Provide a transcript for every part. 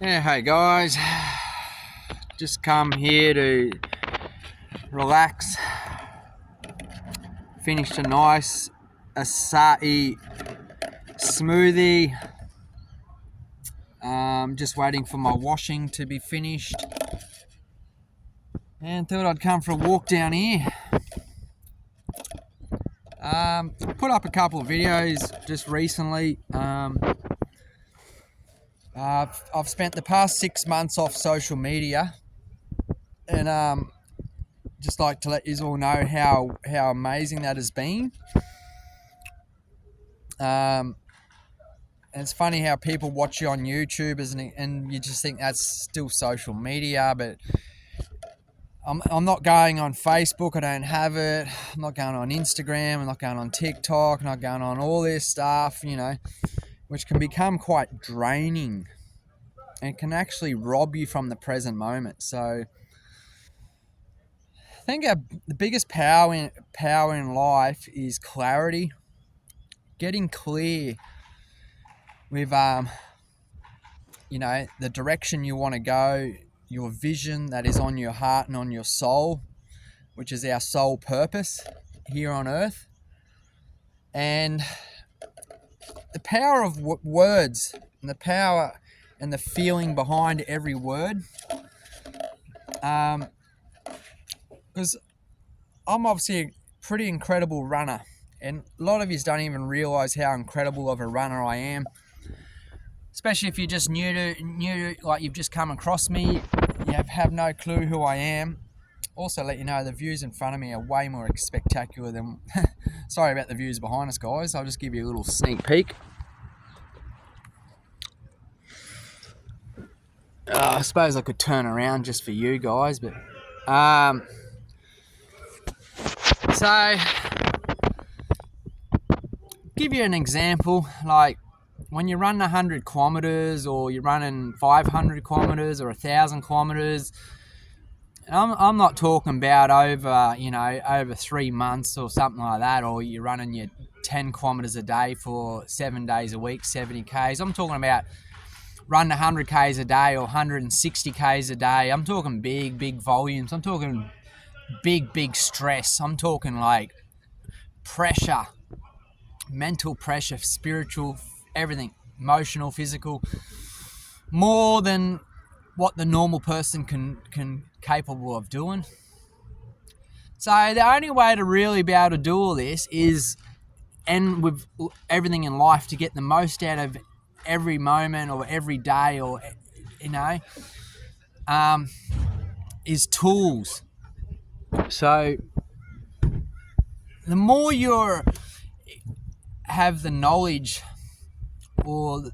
Yeah, hey guys, just come here to relax. Finished a nice acai smoothie. Just waiting for my washing to be finished, and thought I'd come for a walk down here. Put up a couple of videos just recently. I've spent the past 6 months off social media, and just like to let you all know how amazing that has been. And it's funny how people watch you on YouTube, isn't it? And you just think that's still social media, but I'm not going on Facebook. I don't have it. I'm not going on Instagram. I'm not going on TikTok. I'm not going on all this stuff, which can become quite draining and can actually rob you from the present moment. So I think the biggest power in life is clarity, getting clear with the direction you want to go, your vision that is on your heart and on your soul, which is our sole purpose here on earth. And the power of words, and the power and the feeling behind every word. Because I'm obviously a pretty incredible runner, and a lot of you don't even realize how incredible of a runner I am. Especially if you're just new to, like you've just come across me, you have no clue who I am. Also let you know the views in front of me are way more spectacular than sorry about the views behind us, guys. I'll just give you a little sneak peek. I suppose I could turn around just for you guys, but so give you an example, like when you run 100 kilometers or you're running 500 kilometers or 1,000 kilometers. I'm not talking about over 3 months or something like that, or you're running your 10 kilometers a day for 7 days a week, 70 Ks. I'm talking about running 100 Ks a day or 160 Ks a day. I'm talking big volumes. I'm talking big stress. I'm talking like pressure, mental pressure, spiritual, everything, emotional, physical, more than what the normal person can capable of doing. So the only way to really be able to do all this is, and with everything in life, to get the most out of every moment or every day, or is tools. So the more you have the knowledge or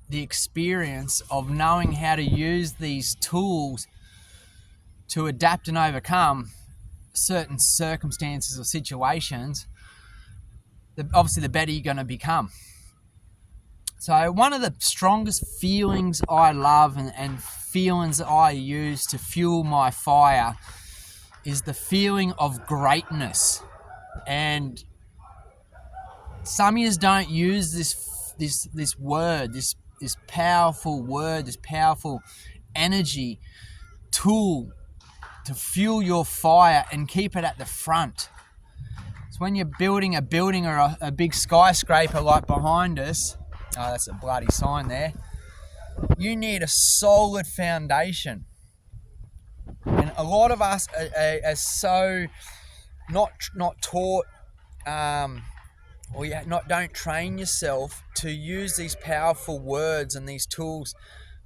the experience of knowing how to use these tools to adapt and overcome certain circumstances or situations, obviously the better you're going to become. So one of the strongest feelings I love and feelings I use to fuel my fire is the feeling of greatness. And some of you don't use this word, this powerful word, this powerful energy tool to fuel your fire and keep it at the front. So when you're building a building or a big skyscraper like behind us, that's a bloody sign there, you need a solid foundation. And a lot of us are so not taught, or don't train yourself to use these powerful words and these tools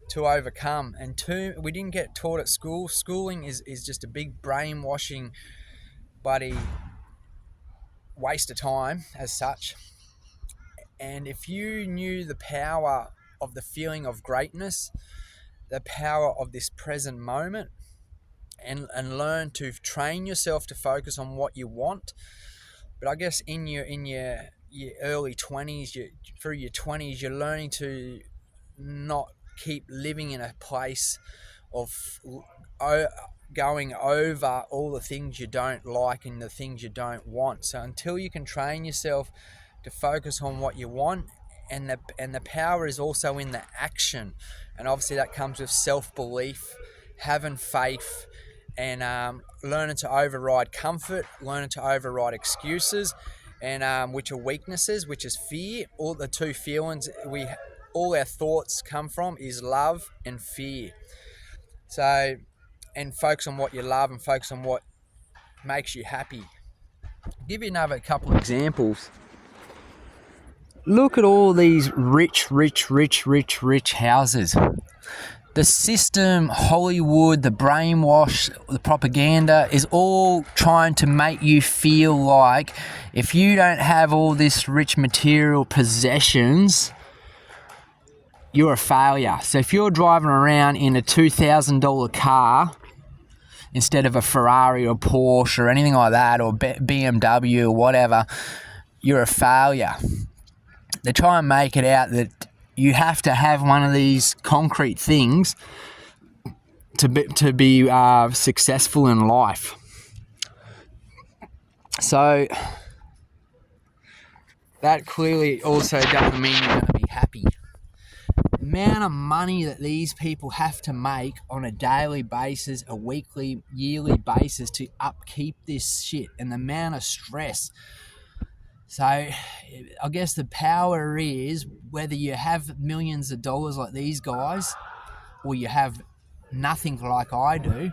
to overcome. And we didn't get taught at school. Schooling is just a big brainwashing bloody waste of time as such. And if you knew the power of the feeling of greatness, the power of this present moment, and learn to train yourself to focus on what you want. But I guess in your early 20s, through your 20s, you're learning to not keep living in a place of going over all the things you don't like and the things you don't want. So until you can train yourself to focus on what you want the power is also in the action, and obviously that comes with self-belief, having faith, and learning to override comfort, learning to override excuses, and which are weaknesses, which is fear. All the two feelings all our thoughts come from is love and fear. So, and focus on what you love and focus on what makes you happy. I'll give you another couple of examples. Look at all these rich houses. The system, Hollywood, the brainwash, the propaganda is all trying to make you feel like if you don't have all this rich material possessions, you're a failure. So if you're driving around in a $2,000 car instead of a Ferrari or Porsche or anything like that, or BMW or whatever, you're a failure. They try and make it out that you have to have one of these concrete things to be successful in life. So that clearly also doesn't mean you're going to be happy. The amount of money that these people have to make on a daily basis, a weekly, yearly basis to upkeep this shit, and the amount of stress. So I guess the power is whether you have millions of dollars like these guys or you have nothing like I do,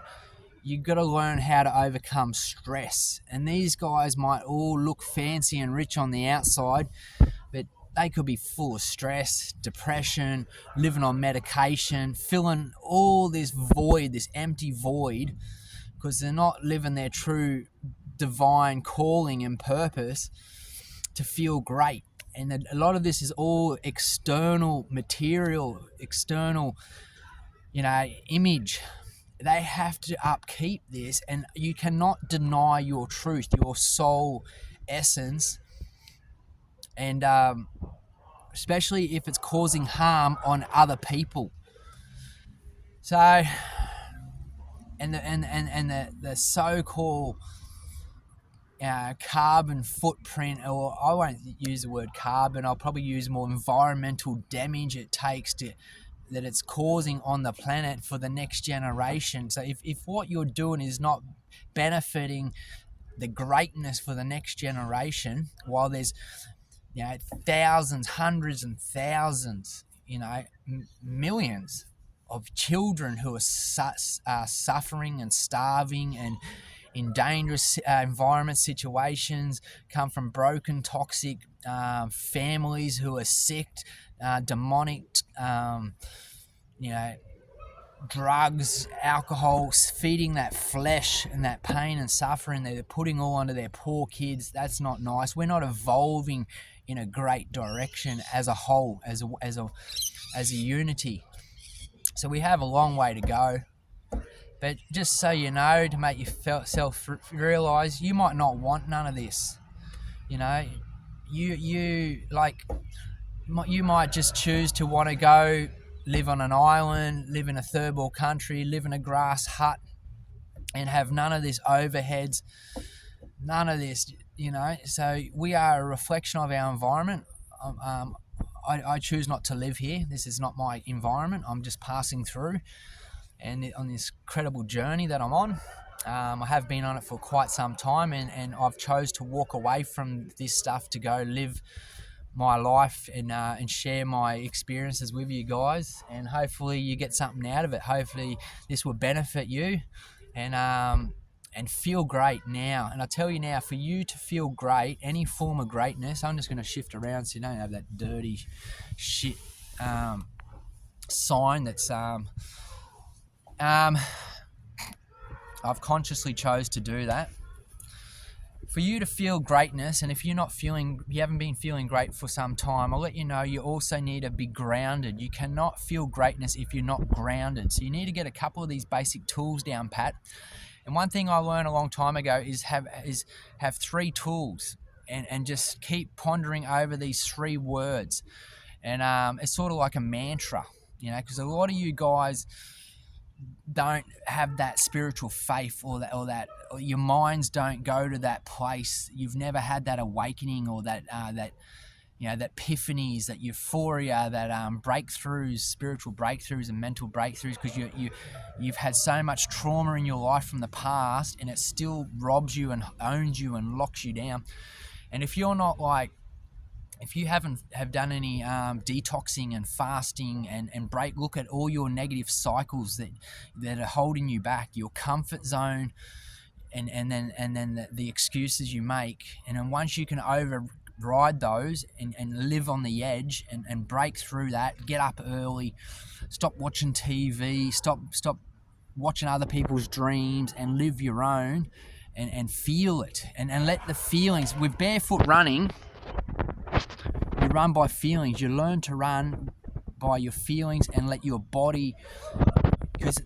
you've got to learn how to overcome stress. And these guys might all look fancy and rich on the outside, but they could be full of stress, depression, living on medication, filling all this void, this empty void, because they're not living their true divine calling and purpose to feel great. And a lot of this is all external material, external, image. They have to upkeep this, and you cannot deny your truth, your soul essence, and especially if it's causing harm on other people. So, and the so-called carbon footprint, or I won't use the word carbon, I'll probably use more environmental damage it takes that it's causing on the planet for the next generation. So if what you're doing is not benefiting the greatness for the next generation, while there's thousands, hundreds and thousands, millions of children who are suffering and starving and in dangerous environment situations, come from broken, toxic families who are sick, demonic, drugs, alcohol, feeding that flesh and that pain and suffering they're putting all onto their poor kids. That's not nice. We're not evolving in a great direction as a whole, as a unity. So we have a long way to go. But just so you know, to make yourself realise, you might not want none of this. You might just choose to want to go live on an island, live in a third world country, live in a grass hut, and have none of this overheads, none of this. So we are a reflection of our environment. I choose not to live here. This is not my environment. I'm just passing through. And on this incredible journey that I'm on, I have been on it for quite some time, and I've chose to walk away from this stuff to go live my life and share my experiences with you guys, and hopefully you get something out of it. Hopefully this will benefit you, and feel great now. And I tell you now, for you to feel great, any form of greatness, I'm just going to shift around so you don't have that dirty shit sign that's I've consciously chose to do that. For you to feel greatness, and if you haven't been feeling great for some time, I'll let you know you also need to be grounded. You cannot feel greatness if you're not grounded. So you need to get a couple of these basic tools down pat. And one thing I learned a long time ago is have 3 tools, and just keep pondering over these 3 words. And it's sort of like a mantra, because a lot of you guys don't have that spiritual faith, or your minds don't go to that place. You've never had that awakening, or that that epiphanies, that euphoria, that breakthroughs, spiritual breakthroughs and mental breakthroughs, because you've had so much trauma in your life from the past, and it still robs you and owns you and locks you down. And if you're not if you have done any detoxing and fasting and look at all your negative cycles that are holding you back, your comfort zone, and then the excuses you make, and then once you can override those and live on the edge and break through that, get up early, stop watching TV, stop watching other people's dreams, and live your own, and feel it, and let the feelings. With barefoot running, you run by feelings. You learn to run by your feelings and let your body, because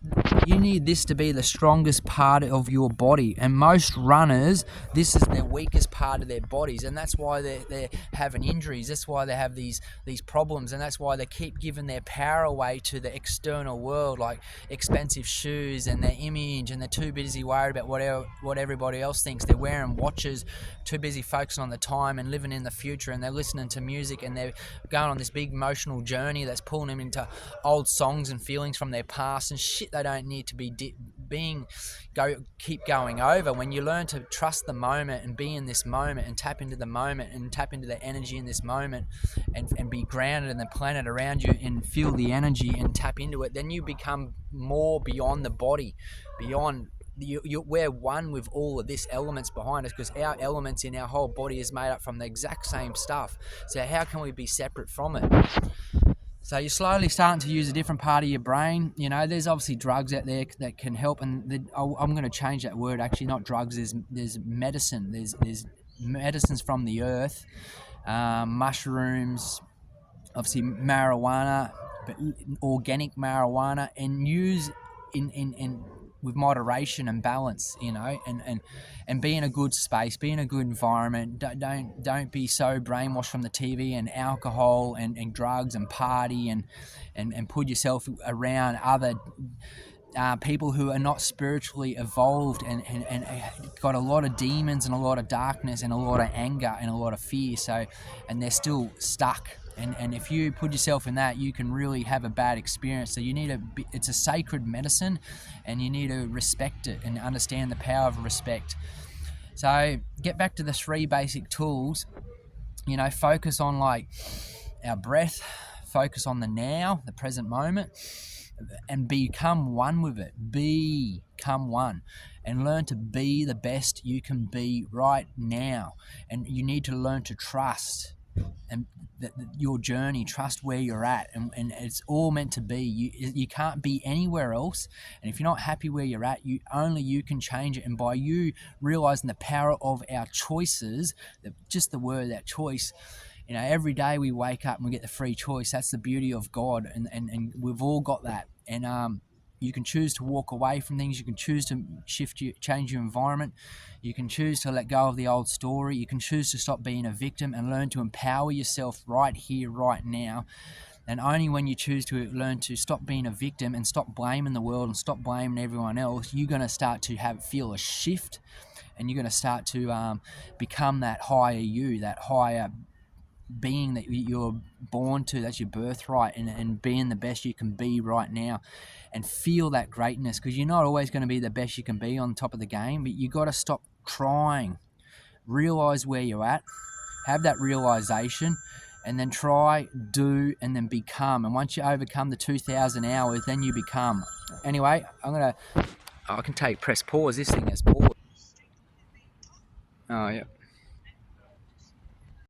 you need this to be the strongest part of your body, and most runners, this is their weakest part of their bodies, and that's why they're having injuries. That's why they have these problems, and that's why they keep giving their power away to the external world, like expensive shoes and their image, and they're too busy worried about what everybody else thinks. They're wearing watches, too busy focusing on the time and living in the future, and they're listening to music, and they're going on this big emotional journey that's pulling them into old songs and feelings from their past and shit they don't need to be keep going over. When you learn to trust the moment and be in this moment and tap into the moment and tap into the energy in this moment, and be grounded in the planet around you and feel the energy and tap into it, then you become more beyond the body, beyond we're one with all of this elements behind us, because our elements in our whole body is made up from the exact same stuff. So how can we be separate from it? So you're slowly starting to use a different part of your brain. There's obviously drugs out there that can help, and I'm going to change that word. Actually, not drugs. There's medicine. There's medicines from the earth, mushrooms, obviously marijuana, but organic marijuana, and use in with moderation and balance, and be in a good space, be in a good environment. Don't be so brainwashed from the TV and alcohol and drugs and party and put yourself around other people who are not spiritually evolved and got a lot of demons and a lot of darkness and a lot of anger and a lot of fear. So, and they're still stuck. And if you put yourself in that, you can really have a bad experience. So it's a sacred medicine, and you need to respect it and understand the power of respect. So get back to the 3 basic tools. Focus on our breath, focus on the now, the present moment, and become one with it. Become one, and learn to be the best you can be right now. And you need to learn to trust and your journey, trust where you're at, and it's all meant to be. You can't be anywhere else, and if you're not happy where you're at, you can change it. And by you realizing the power of our choices, just the word, that choice, every day we wake up and we get the free choice. That's the beauty of God, and we've all got that. And you can choose to walk away from things. You can choose to change your environment. You can choose to let go of the old story. You can choose to stop being a victim and learn to empower yourself right here, right now. And only when you choose to learn to stop being a victim and stop blaming the world and stop blaming everyone else, you're going to start to feel a shift, and you're going to start to become that higher you, that higher being that you're born to. That's your birthright, and being the best you can be right now, and feel that greatness, because you're not always going to be the best you can be on top of the game, but you got to stop trying, realize where you're at, have that realization, and then try, do, and then become. And once you overcome the 2,000 hours, then you become. Anyway, I can press pause. This thing has pause. Oh yeah.